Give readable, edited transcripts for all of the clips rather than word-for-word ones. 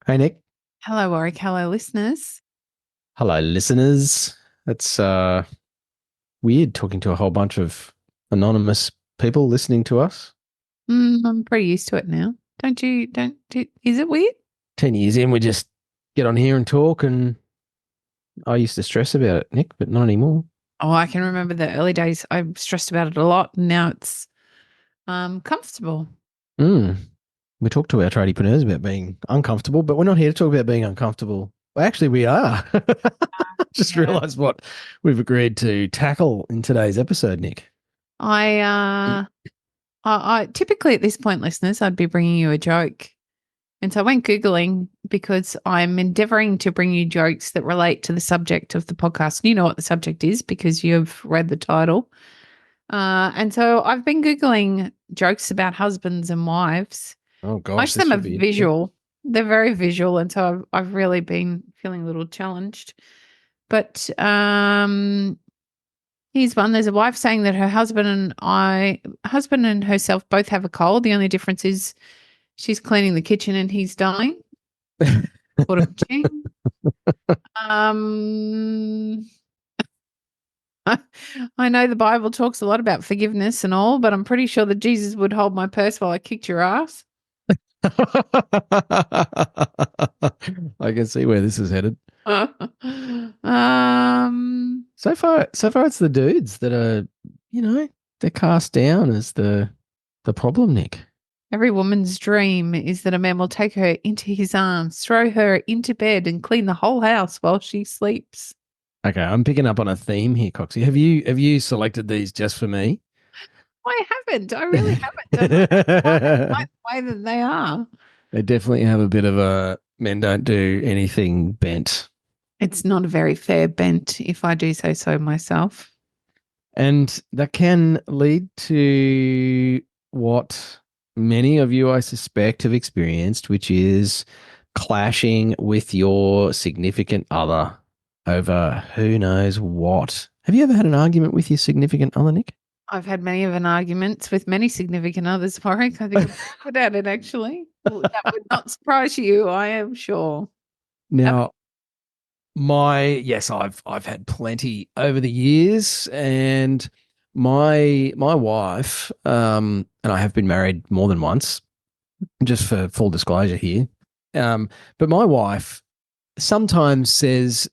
Hey, Nick. Hello, Warwick. Hello, listeners. Hello, listeners. It's weird talking to a whole bunch of anonymous people listening to us. I'm pretty used to it now. Don't you? Is it weird? 10 years in, we just get on here and talk, and I used to stress about it, Nick, but not anymore. Oh, I can remember the early days. I stressed about it a lot. And now it's comfortable. Mm. We talk to our tradiepreneurs about being uncomfortable, but we're not here to talk about being uncomfortable. Well, actually, we are. Just Yeah. realized what we've agreed to tackle in today's episode, Nick. I I typically at this point, listeners, I'd be bringing you a joke, and so I went googling because I'm endeavouring to bring you jokes that relate to the subject of the podcast. You know what the subject is because you've read the title. And so I've been googling jokes about husbands and wives. Oh, gosh, Most of this them should are be interesting. visual. They're very visual, and so I've really been feeling a little challenged. But here's one. There's a wife saying that her husband and herself both have a cold. The only difference is she's cleaning the kitchen and he's dying. Sort of thing. Um, I know the Bible talks a lot about forgiveness and all, but I'm pretty sure that Jesus would hold my purse while I kicked your ass. I can see where this is headed. um, So far, it's the dudes that are, you know, they're cast down as the problem, Nick. every woman's dream is that a man will take her into his arms, throw her into bed, and clean the whole house while she sleeps. Okay, I'm picking up on a theme here, Coxie. Have you selected these just for me? I haven't. I really haven't. And I They like the way that they are. definitely have a bit of a men don't do anything bent. It's not a very fair bent, if I do say so myself. And that can lead to what many of you, I suspect, have experienced, which is clashing with your significant other over who knows what. Have you ever had an argument with your significant other, Nick? I've had many of an arguments with many significant others, Warwick. I think I'm pretty good at it, actually. Well, that would not surprise you, I am sure. Have Now, I've had plenty over the years, and my wife, and I have been married more than once, just for full disclosure here. Um, but my wife sometimes says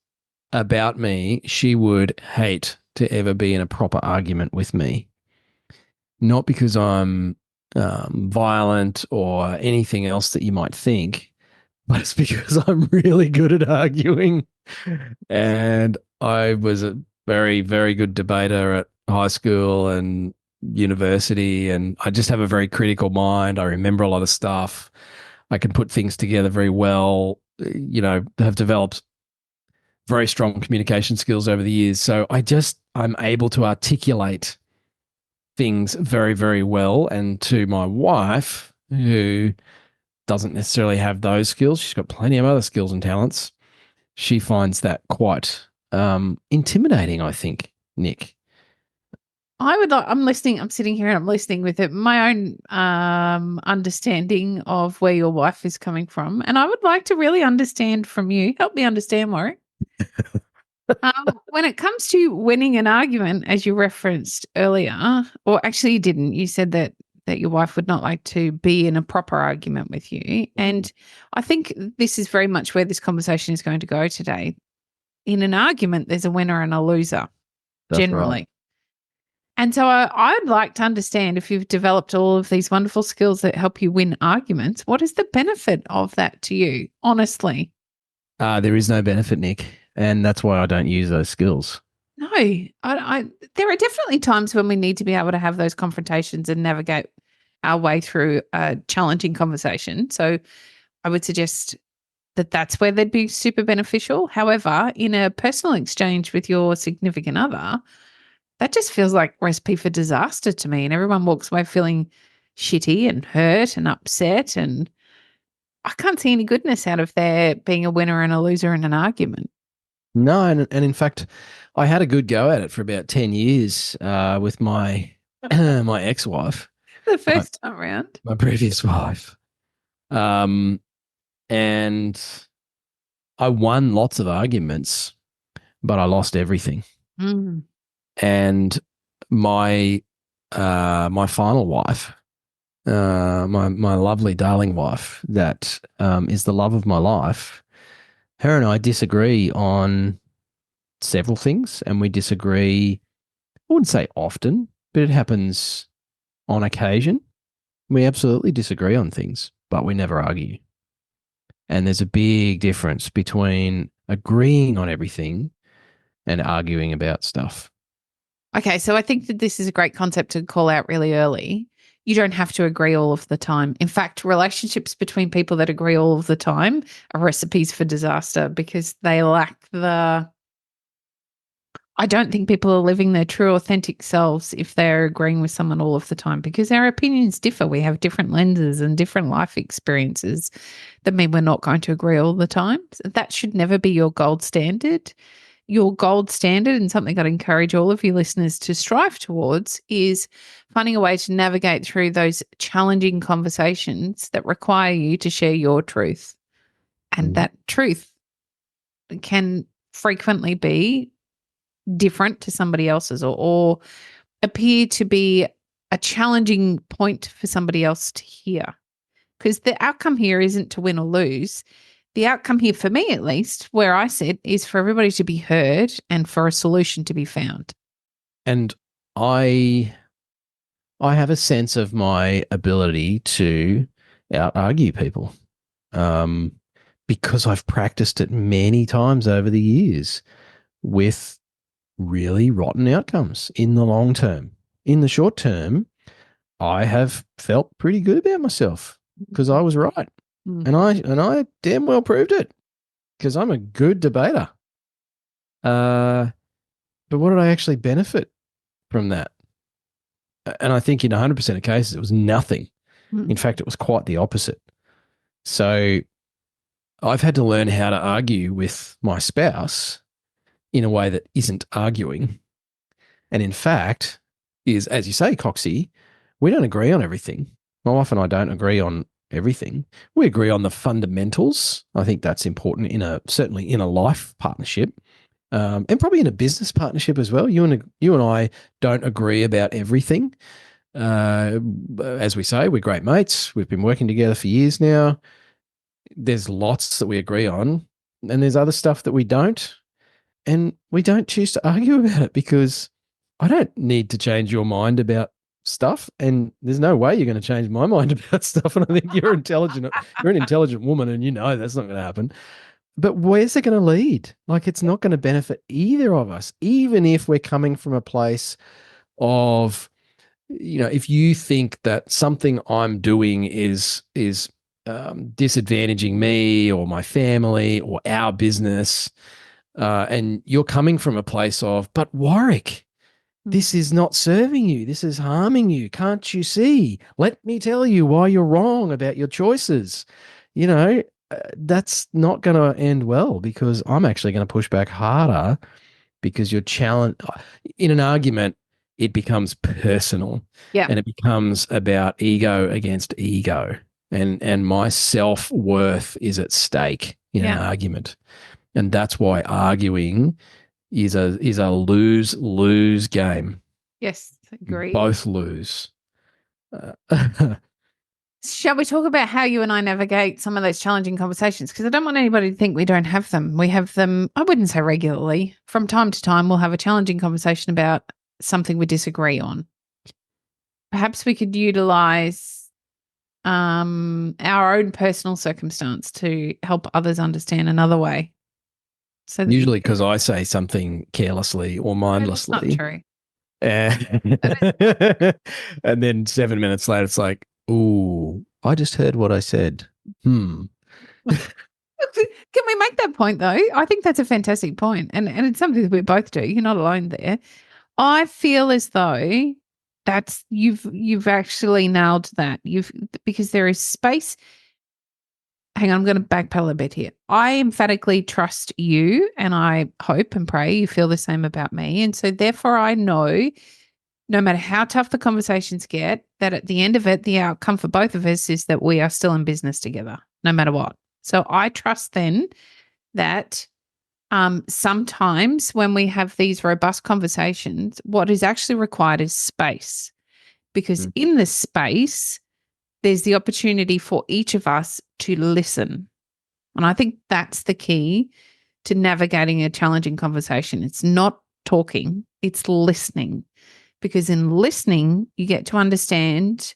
about me she would hate to ever be in a proper argument with me. Not because I'm violent or anything else that you might think, but it's because I'm really good at arguing. And I was a very, very good debater at high school and university. And I just have a very critical mind. I remember a lot of stuff. I can put things together very well, have developed very strong communication skills over the years. So I'm able to articulate things very, very well. And to my wife, who doesn't necessarily have those skills, she's got plenty of other skills and talents. She finds that quite intimidating, I think, Nick. I would like, I'm listening, I'm sitting here and I'm listening with it, my own understanding of where your wife is coming from. And I would like to really understand from you. Help me understand, Warwick. When it comes to winning an argument, as you referenced earlier, or actually you didn't, you said that your wife would not like to be in a proper argument with you. And I think this is very much where this conversation is going to go today. In an argument, there's a winner and a loser, That's right. generally. And so I'd like to understand if you've developed all of these wonderful skills that help you win arguments, what is the benefit of that to you, honestly? There is no benefit, Nick, and that's why I don't use those skills. No, there are definitely times when we need to be able to have those confrontations and navigate our way through a challenging conversation. So I would suggest that that's where they'd be super beneficial. However, in a personal exchange with your significant other, that just feels like recipe for disaster to me. And everyone walks away feeling shitty and hurt and upset. And I can't see any goodness out of there being a winner and a loser in an argument. No, and in fact, I had a good go at it for about 10 years with my my ex-wife, The my, first time around. my previous wife. Um, And I won lots of arguments, but I lost everything. Mm. And my final wife, my lovely darling wife, that is the love of my life. Her and I disagree on several things, and we disagree. I wouldn't say often, but it happens on occasion. We absolutely disagree on things, but we never argue. And there's a big difference between agreeing on everything and arguing about stuff. Okay, so I think that this is a great concept to call out really early. You don't have to agree all of the time. In fact, relationships between people that agree all of the time are recipes for disaster because they lack the. I don't think people are living their true, authentic selves if they're agreeing with someone all of the time because our opinions differ. We have different lenses and different life experiences that mean we're not going to agree all the time. That should never be your gold standard. Your gold standard, and something I'd encourage all of you listeners to strive towards, is finding a way to navigate through those challenging conversations that require you to share your truth. And that truth can frequently be different to somebody else's, or appear to be a challenging point for somebody else to hear. Because the outcome here isn't to win or lose. The outcome here, for me at least, where I sit, is for everybody to be heard and for a solution to be found. And I have a sense of my ability to out argue people, um, because I've practiced it many times over the years with really rotten outcomes in the long term. In the short term, I have felt pretty good about myself because I was right. Mm. And I damn well proved it because I'm a good debater. But what did I actually benefit from that? And I think in 100% of cases, it was nothing. Mm. In fact, it was quite the opposite. So I've had to learn how to argue with my spouse in a way that isn't arguing. And in fact, is, as you say, Coxie, we don't agree on everything. My wife and I don't agree on everything. We agree on the fundamentals. I think that's important certainly in a life partnership, and probably in a business partnership as well. You and I don't agree about everything. As we say, we're great mates. We've been working together for years now. There's lots that we agree on, and there's other stuff that we don't. And we don't choose to argue about it because I don't need to change your mind about stuff. And there's no way you're going to change my mind about stuff. And I think you're intelligent. You're an intelligent woman and you know that's not going to happen. But where's it going to lead? Like, it's not going to benefit either of us, even if we're coming from a place of, if you think that something I'm doing is disadvantaging me or my family or our business, and you're coming from a place of, but Warwick, this is not serving you. This is harming you. Can't you see? Let me tell you why you're wrong about your choices. That's not going to end well because I'm actually going to push back harder because you're challenged. In an argument, it becomes personal. Yeah. And it becomes about ego against ego. And my self-worth is at stake in an argument. And that's why arguing is a lose-lose game. Yes, agree. Both lose. Shall we talk about how you and I navigate some of those challenging conversations? Because I don't want anybody to think we don't have them. We have them, I wouldn't say regularly. From time to time, we'll have a challenging conversation about something we disagree on. Perhaps we could utilize our own personal circumstance to help others understand another way. So usually because I say something carelessly or mindlessly. That's not true. And then 7 minutes later, it's like, ooh, I just heard what I said. Can we make that point though? I think that's a fantastic point. And it's something that we both do. You're not alone there. I feel as though that's you've actually nailed that. Because there is space. Hang on, I'm going to backpedal a bit here. I emphatically trust you, and I hope and pray you feel the same about me. And so therefore I know, no matter how tough the conversations get, that at the end of it, the outcome for both of us is that we are still in business together, no matter what. So I trust then that sometimes when we have these robust conversations, what is actually required is space, because Mm. in the space, there's the opportunity for each of us to listen. And I think that's the key to navigating a challenging conversation. It's not talking, it's listening. Because in listening, you get to understand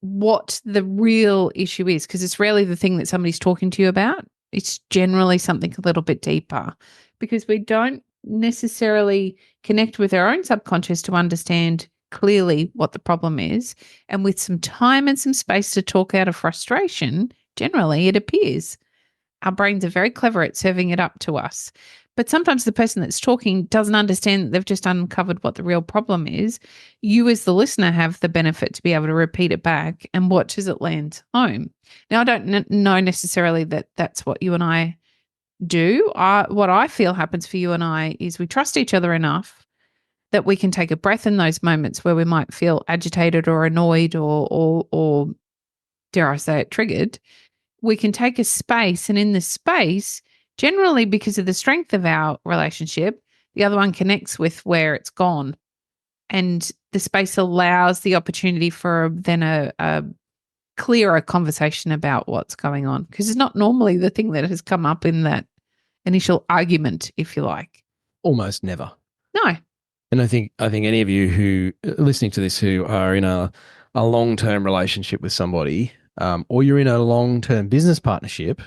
what the real issue is, because it's rarely the thing that somebody's talking to you about. It's generally something a little bit deeper, because we don't necessarily connect with our own subconscious to understand clearly what the problem is. And with some time and some space to talk out of frustration, generally it appears our brains are very clever at serving it up to us. But sometimes the person that's talking doesn't understand that they've just uncovered what the real problem is. You, as the listener, have the benefit to be able to repeat it back and watch as it lands home. Now, I don't know necessarily that that's what you and I do. What I feel happens for you and I is we trust each other enough that we can take a breath in those moments where we might feel agitated or annoyed or dare I say it, triggered. We can take a space, and in the space, generally because of the strength of our relationship, the other one connects with where it's gone. And the space allows the opportunity for then a clearer conversation about what's going on, because it's not normally the thing that has come up in that initial argument, if you like. Almost never. No. And I think any of you who are listening to this who are in a long-term relationship with somebody, or you're in a long-term business partnership,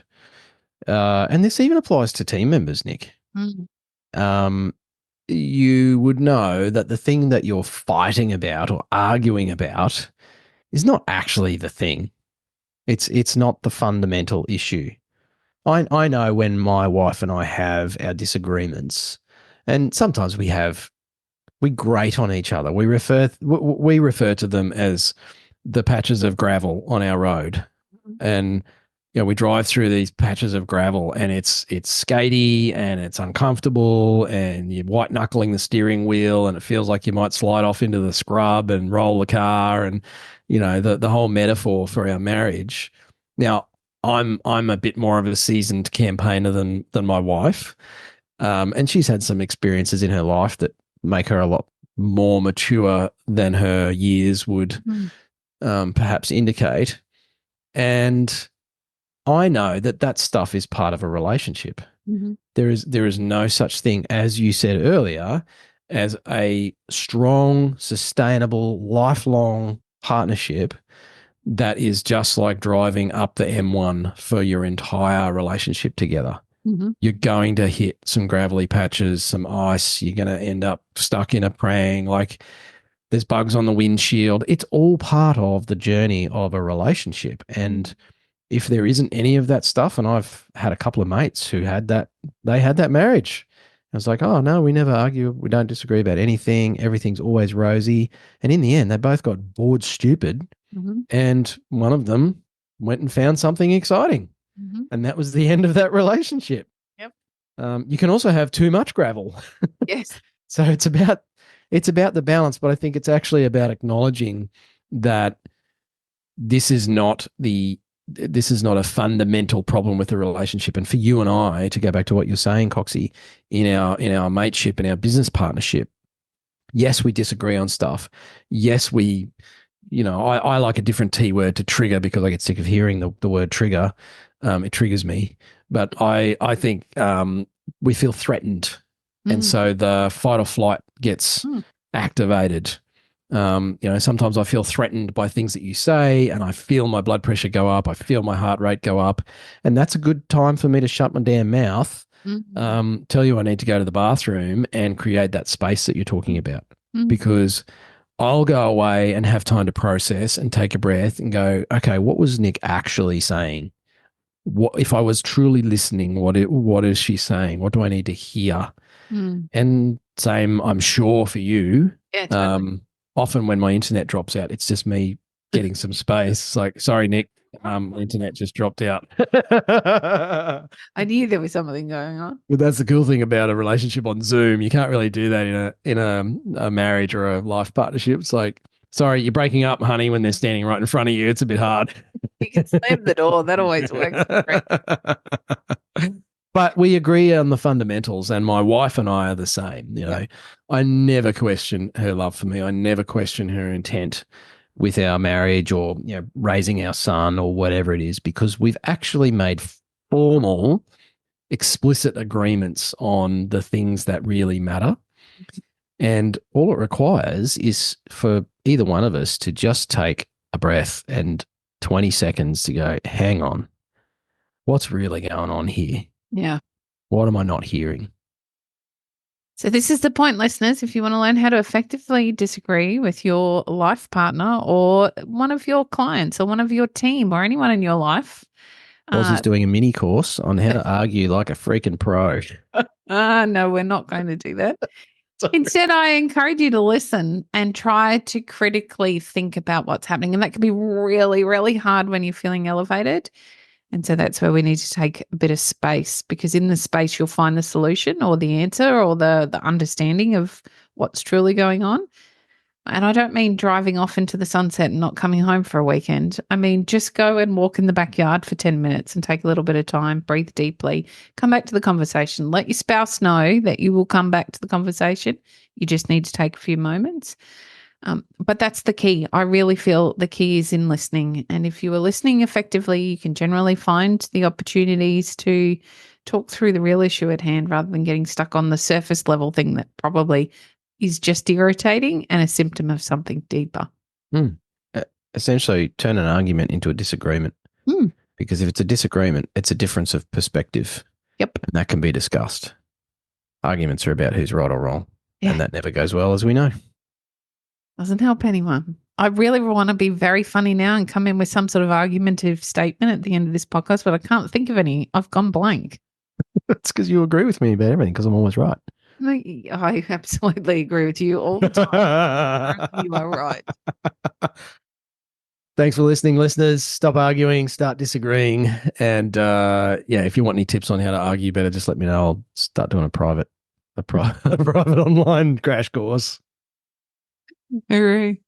and this even applies to team members, Nic, Mm. You would know that the thing that you're fighting about or arguing about is not actually the thing. It's not the fundamental issue. I know when my wife and I have our disagreements, and sometimes we grate on each other. We refer to them as the patches of gravel on our road, and we drive through these patches of gravel, and it's skatey and it's uncomfortable, and you're white knuckling the steering wheel, and it feels like you might slide off into the scrub and roll the car, and the whole metaphor for our marriage. Now, I'm a bit more of a seasoned campaigner than my wife, and she's had some experiences in her life that make her a lot more mature than her years would perhaps indicate. And I know that stuff is part of a relationship. Mm-hmm. There is no such thing, as you said earlier, as a strong, sustainable, lifelong partnership that is just like driving up the M1 for your entire relationship together. Mm-hmm. You're going to hit some gravelly patches, some ice. You're going to end up stuck in a prang. Like, there's bugs on the windshield. It's all part of the journey of a relationship. And if there isn't any of that stuff, and I've had a couple of mates who had that, they had that marriage. I was like, oh, no, we never argue. We don't disagree about anything. Everything's always rosy. And in the end, they both got bored stupid. Mm-hmm. And one of them went and found something exciting. Mm-hmm. And that was the end of that relationship. Yep. You can also have too much gravel. Yes. So it's about the balance, but I think it's actually about acknowledging that this is not a fundamental problem with the relationship. And for you and I, to go back to what you're saying, Coxie, in our mateship, in our business partnership, yes, we disagree on stuff. Yes, I like a different T word to trigger because I get sick of hearing the word trigger. It triggers me. But I think we feel threatened. And so the fight or flight gets activated. Sometimes I feel threatened by things that you say, and I feel my blood pressure go up. I feel my heart rate go up. And that's a good time for me to shut my damn mouth, tell you I need to go to the bathroom, and create that space that you're talking about. Because I'll go away and have time to process and take a breath and go, okay, what was Nic actually saying? What if I was truly listening? What is she saying? What do I need to hear? And same, I'm sure, for you. Yeah, totally. Often when my internet drops out, it's just me getting some space. It's like, sorry, Nic, internet just dropped out. I knew there was something going on. But that's the cool thing about a relationship on Zoom. You can't really do that in a marriage or a life partnership. It's like, Sorry, you're breaking up, honey, when they're standing right in front of you. It's a bit hard. You can slam the door. That always works. But we agree on the fundamentals, and my wife and I are the same. I never question her love for me. I never question her intent with our marriage or raising our son or whatever it is, because we've actually made formal, explicit agreements on the things that really matter. And all it requires is for either one of us to just take a breath and 20 seconds to go, hang on, what's really going on here? Yeah. What am I not hearing? So this is the point, listeners. If you want to learn how to effectively disagree with your life partner or one of your clients or one of your team or anyone in your life. Ozzy's doing a mini course on how to argue like a freaking pro. No, we're not going to do that. Instead, I encourage you to listen and try to critically think about what's happening. And that can be really, really hard when you're feeling elevated. And so that's where we need to take a bit of space, because in the space you'll find the solution or the answer or the understanding of what's truly going on. And I don't mean driving off into the sunset and not coming home for a weekend. I mean, just go and walk in the backyard for 10 minutes and take a little bit of time, breathe deeply, come back to the conversation. Let your spouse know that you will come back to the conversation. You just need to take a few moments. But that's the key. I really feel the key is in listening. And if you are listening effectively, you can generally find the opportunities to talk through the real issue at hand rather than getting stuck on the surface level thing that probably is just irritating and a symptom of something deeper. Essentially, turn an argument into a disagreement. Because if it's a disagreement, it's a difference of perspective. Yep. And that can be discussed. Arguments are about who's right or wrong. Yeah. And that never goes well, as we know. Doesn't help anyone. I really want to be very funny now and come in with some sort of argumentative statement at the end of this podcast, but I can't think of any. I've gone blank. It's because you agree with me about everything, because I'm always right. I absolutely agree with you all the time. You are right. Thanks for listening, listeners. Stop arguing, start disagreeing. And if you want any tips on how to argue better, just let me know. I'll start doing a private online crash course. Hooray.